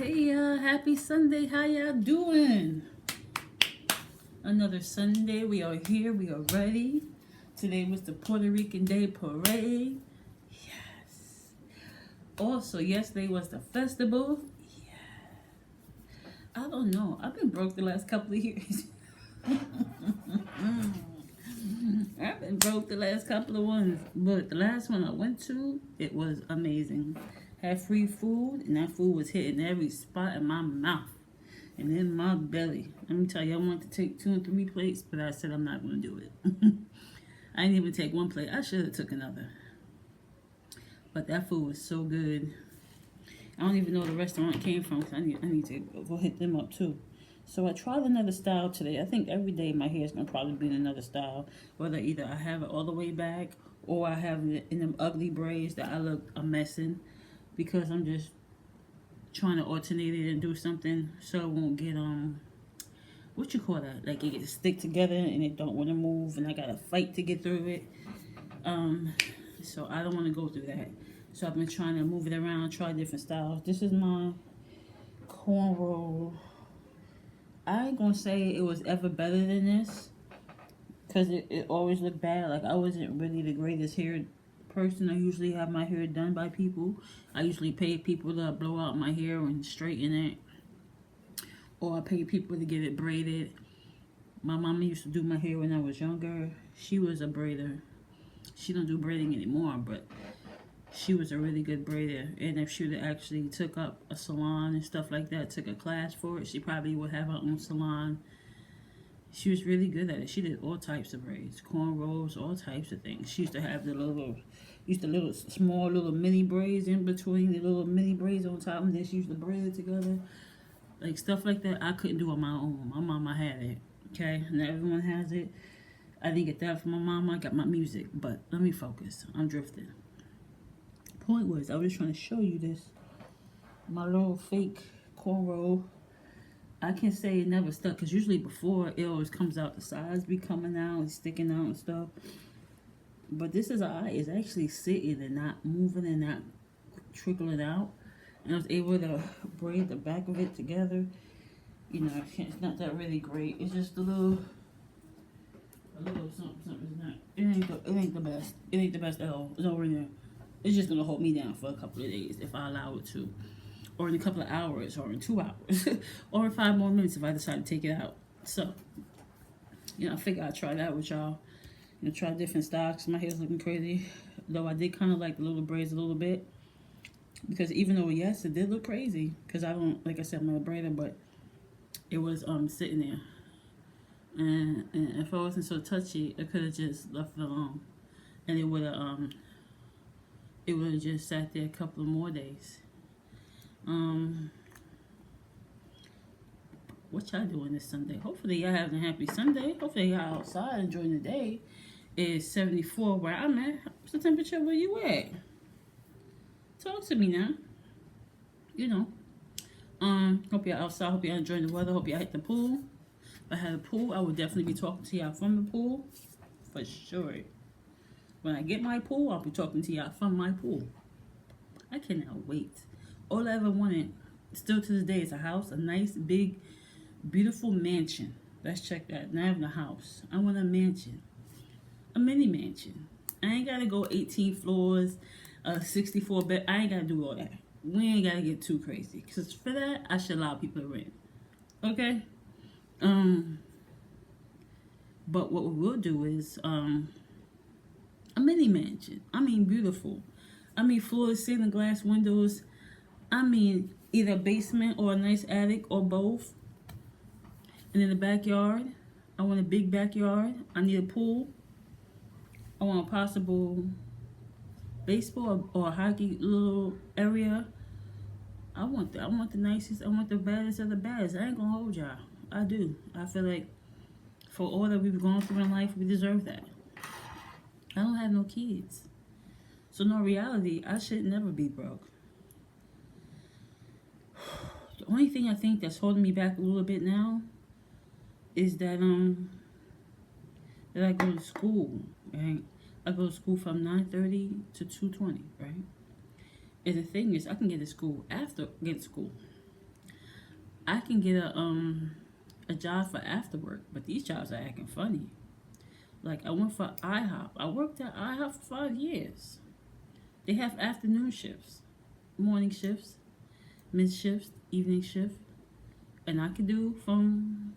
Hey, happy Sunday. How y'all doing? Another Sunday. We are here. We are ready. Today was the Puerto Rican Day Parade. Yes. Also, yesterday was the festival. Yeah. I don't know. I've been broke the last couple of years. I've been broke the last couple of ones. But the last one I went to, it was amazing. Had free food, and that food was hitting every spot in my mouth and in my belly. Let me tell you, I wanted to take 2 and 3 plates, but I said I'm not going to do it. I didn't even take 1 plate. I should have took another. But that food was so good. I don't even know where the restaurant came from, because I need to go hit them up too. So I tried another style today. I think every day my hair is going to probably be in another style. Whether either I have it all the way back, or I have it in them ugly braids that I look a mess in. Because I'm just trying to alternate it and do something so it won't get what you call that? Like it gets stick together and it don't want to move, and I gotta fight to get through it. So I don't want to go through that. So I've been trying to move it around, try different styles. This is my cornrow. I ain't gonna say it was ever better than this, because it always looked bad. Like I wasn't really the greatest hair person. I usually have my hair done by people. I usually pay people to blow out my hair and straighten it, or I pay people to get it braided. My mama used to do my hair when I was younger. She was a braider. She don't do braiding anymore, but she was a really good braider. And if she would have actually took up a salon and stuff like that, took a class for it, she probably would have her own salon. She was really good at it. She did all types of braids, cornrows, all types of things. She used to have small little mini braids in between the little mini braids on top, and then she used to braid it together. Like stuff like that, I couldn't do on my own. My mama had it, okay? And everyone has it. I didn't get that from my mama. I got my music, but let me focus. I'm drifting. Point was, I was just trying to show you this. My little fake cornrow. I can say it never stuck, because usually before it always comes out, the sides be coming out and sticking out and stuff. But this is it's actually sitting and not moving and not trickling out. And I was able to braid the back of it together. You know, it's not that really great. It's just a little something. It's not. It ain't the best. It ain't the best at all. It's over in there. It's just gonna hold me down for a couple of days if I allow it to. Or in a couple of hours, or in 2 hours, or in 5 more minutes if I decide to take it out. So, I figure I'd try that with y'all. Try different styles. My hair's looking crazy. Though I did kind of like the little braids a little bit. Because even though, yes, it did look crazy. Because I don't, like I said, I'm not a braider, but it was sitting there. And if I wasn't so touchy, I could have just left it alone. And it would have just sat there a couple of more days. What y'all doing this Sunday? Hopefully y'all having a happy Sunday. Hopefully y'all outside enjoying the day. It's 74 where I'm at. What's the temperature where you at? Talk to me now. Hope y'all outside. Hope y'all enjoying the weather. Hope y'all hit the pool. If I had a pool, I would definitely be talking to y'all from the pool. For sure. When I get my pool, I'll be talking to y'all from my pool. I cannot wait. All I ever wanted, still to this day, is a house, a nice, big, beautiful mansion. Let's check that. Not even a house. I want a mansion. A mini mansion. I ain't got to go 18 floors, 64 bed. I ain't got to do all that. We ain't got to get too crazy. Because for that, I should allow people to rent. Okay? But what we will do is a mini mansion. I mean, beautiful. I mean, floors, ceiling, glass, windows. I mean, either a basement or a nice attic or both. And in the backyard, I want a big backyard. I need a pool. I want a possible baseball or hockey little area. I want the nicest. I want the baddest of the baddest. I ain't gonna hold y'all. I do. I feel like for all that we've gone through in life, we deserve that. I don't have no kids. So no, reality, I should never be broke. The only thing I think that's holding me back a little bit now is that I go to school, right? I go to school from 9:30 to 2:20, right? And the thing is, I can get to school after school. I can get a job for after work, but these jobs are acting funny. Like I went for IHOP. I worked at IHOP for 5 years. They have afternoon shifts, morning shifts, mid shifts, evening shift, and I can do from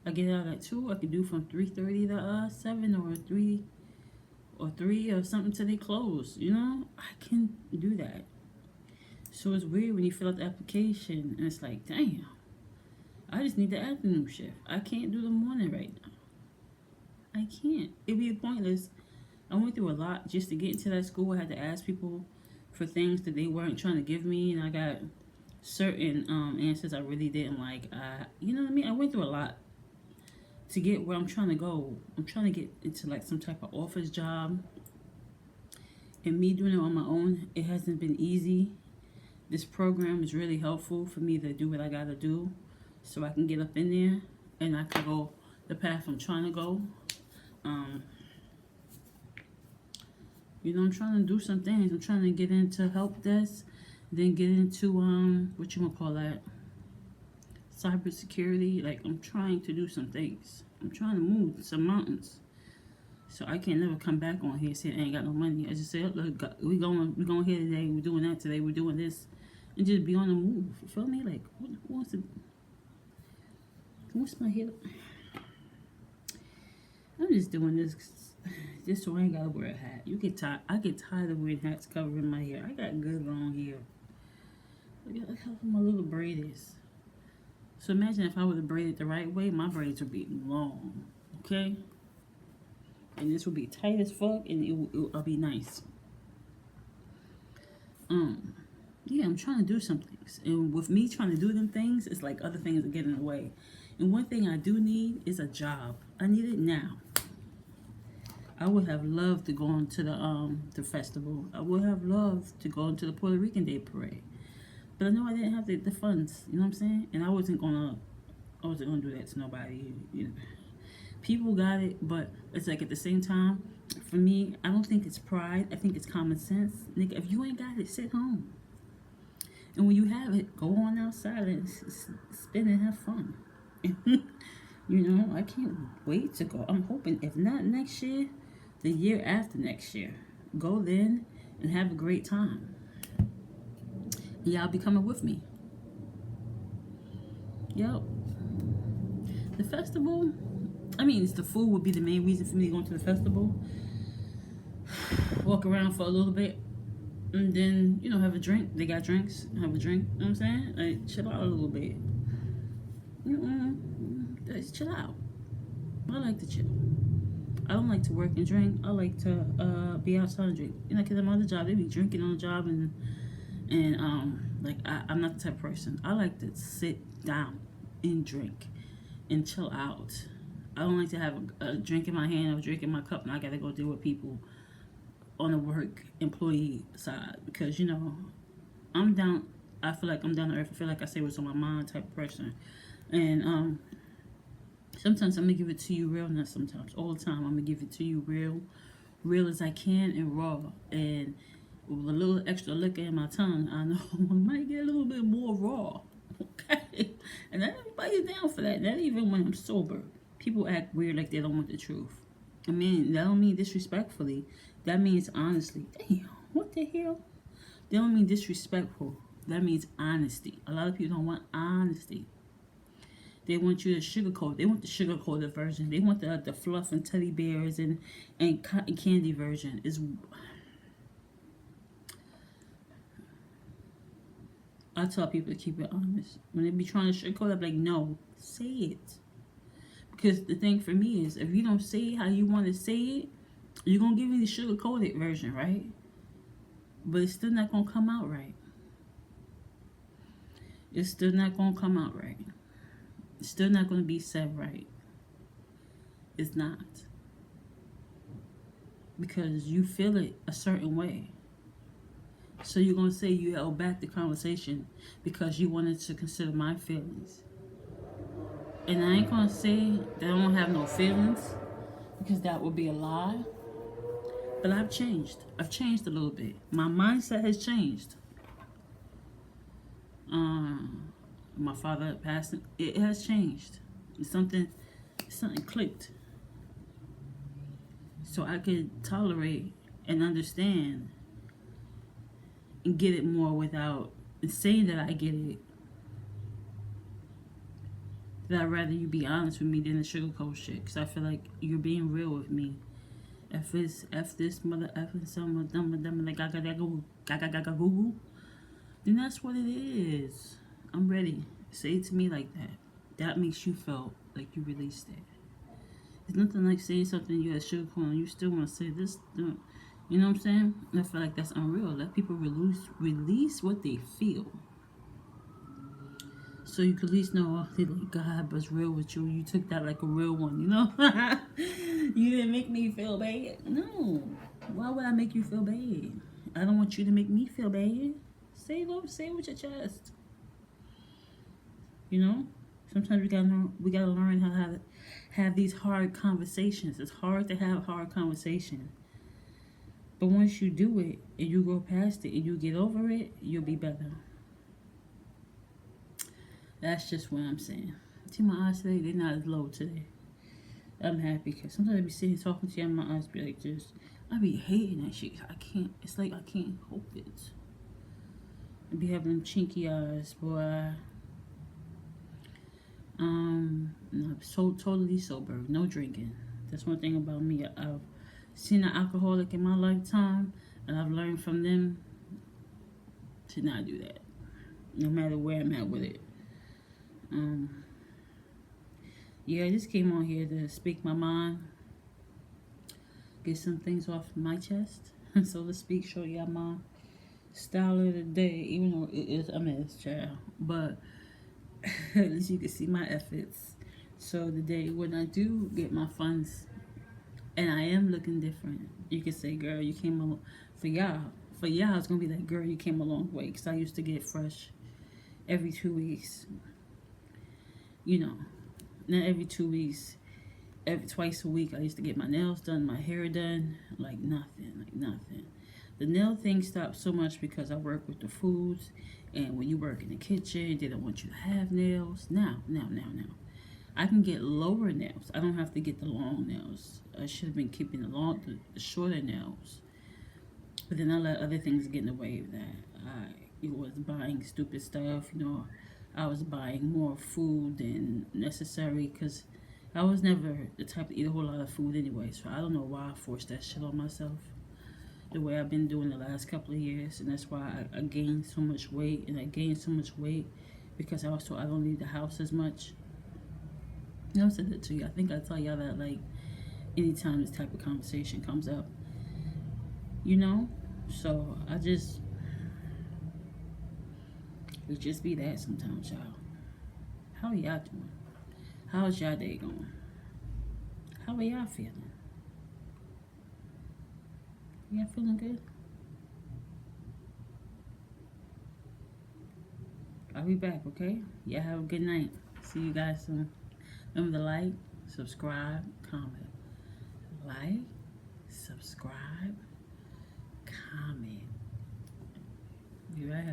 I get out at 2. I can do from 3:30 to 7 or 3 or something till they close. You know, I can do that. So it's weird when you fill out the application and it's like, damn, I just need the afternoon shift. I can't do the morning right now. I can't. It'd be pointless. I went through a lot just to get into that school. I had to ask people for things that they weren't trying to give me, and I got certain answers I really didn't like. You know what I mean? I went through a lot to get where I'm trying to go. I'm trying to get into like some type of office job. And me doing it on my own, it hasn't been easy. This program is really helpful for me to do what I gotta do so I can get up in there and I can go the path I'm trying to go. You know, I'm trying to do some things. I'm trying to get into help desk, then get into what you gonna call that? Cybersecurity. Like I'm trying to do some things. I'm trying to move some mountains. So I can't never come back on here and say I ain't got no money. I just say, look, we going here today. We're doing that today. We're doing this, and just be on the move. You feel me? Like who wants to? What's my hair? I'm just doing this just so I ain't gotta wear a hat. You get tired. I get tired of wearing hats covering my hair. I got good long hair. Look how my little braid is. So imagine if I would have braided the right way, my braids would be long. Okay. And this will be tight as fuck, and it'll be nice. Yeah, I'm trying to do some things, and with me trying to do them things, it's like other things are getting in the way. And one thing I do need is a job. I need it now. I would have loved to go into the festival. I would have loved to go into the Puerto Rican Day Parade, but I know I didn't have the funds. You know what I'm saying? And I wasn't gonna do that to nobody. You know. People got it, but it's like at the same time, for me, I don't think it's pride. I think it's common sense. Nigga, if you ain't got it, sit home. And when you have it, go on outside and spend and have fun. You know, I can't wait to go. I'm hoping, if not next year, the year after next year. Go then and have a great time. Y'all be coming with me. Yep. The festival, I mean, it's the food would be the main reason for me going to the festival. Walk around for a little bit. And then, you know, have a drink. They got drinks. Have a drink. You know what I'm saying? Like, chill out a little bit. Just chill out. I like to chill. I don't like to work and drink. I like to be outside and drink. You know, because I'm on the job. They be drinking on the job. And like, I'm not the type of person. I like to sit down and drink and chill out. I don't like to have a drink in my hand or a drink in my cup and I gotta go deal with people on the work employee side, because you know I'm down. I feel like I'm down to earth. I feel like I say what's on my mind type of person, and sometimes I'm gonna give it to you real. Not sometimes, all the time I'm gonna give it to you real as I can and raw. And with a little extra liquor in my tongue, I know I might get a little bit more raw. Okay, and not everybody's down for that. Not even when I'm sober. People act weird like they don't want the truth. I mean, that don't mean disrespectfully. That means honestly. Damn, what the hell? They don't mean disrespectful. That means honesty. A lot of people don't want honesty. They want you to sugarcoat. They want the sugar-coated version. They want the fluff and teddy bears and cotton candy version. I tell people to keep it honest. When they be trying to sugarcoat, I'm like, no, say it. Because the thing for me is, if you don't say it how you want to say it, you're going to give me the sugar-coated version, right? But it's still not going to come out right. It's still not going to come out right. It's still not going to be said right. It's not. Because you feel it a certain way. So you're going to say you held back the conversation because you wanted to consider my feelings. And I ain't going to say that I don't have no feelings, because that would be a lie. But I've changed. I've changed a little bit. My mindset has changed. My father passed. It has changed. Something clicked. So I could tolerate and understand and get it more without saying that I get it. That I'd rather you be honest with me than the sugarcoat shit. Because I feel like you're being real with me. F this mother effing some dumb like gaga goo, then that's what it is. I'm ready. Say it to me like that. That makes you feel like you released it. It's nothing like saying something you had sugarcoat and you still want to say this. You know what I'm saying? I feel like that's unreal. Let people release what they feel. So you could at least know, oh, like, God was real with you. You took that like a real one, you know? You didn't make me feel bad. No. Why would I make you feel bad? I don't want you to make me feel bad. Say it with your chest. You know? Sometimes we gotta learn how to have these hard conversations. It's hard to have hard conversation. But once you do it and you go past it and you get over it, you'll be better. That's just what I'm saying. See my eyes today, they're not as low today. I'm happy because sometimes I be sitting talking to you and my eyes be like this. I be hating that shit. I can't, it's like I can't hold it. I be having them chinky eyes, boy. No, so totally sober, no drinking. That's one thing about me. I've seen an alcoholic in my lifetime, and I've learned from them to not do that, no matter where I'm at with it. Yeah, I just came on here to speak my mind, get some things off my chest, so to speak, show y'all my style of the day, even though it is a mess, child. But at least you can see my efforts. So the day when I do get my funds, and I am looking different, you can say, girl, you came along. For y'all, it's going to be like, girl, you came a long way. Because I used to get fresh every 2 weeks. You know, not every 2 weeks. Twice a week, I used to get my nails done, my hair done. Like nothing. The nail thing stopped so much because I work with the foods. And when you work in the kitchen, they don't want you to have nails. Now. I can get lower nails. I don't have to get the long nails. I should have been keeping the shorter nails. But then I let other things get in the way of that. I was buying stupid stuff, you know. I was buying more food than necessary because I was never the type to eat a whole lot of food anyway. So I don't know why I forced that shit on myself the way I've been doing the last couple of years. And that's why I gained so much weight. And I gained so much weight because I don't leave the house as much. I said that to you. I think I tell y'all that, like, anytime this type of conversation comes up, you know. So it just be that sometimes, y'all. How are y'all doing? How's y'all day going? How are y'all feeling? Y'all feeling good? I'll be back, okay? Y'all have a good night. See you guys soon. Remember to like, subscribe, comment. Like, subscribe, comment. Be right here.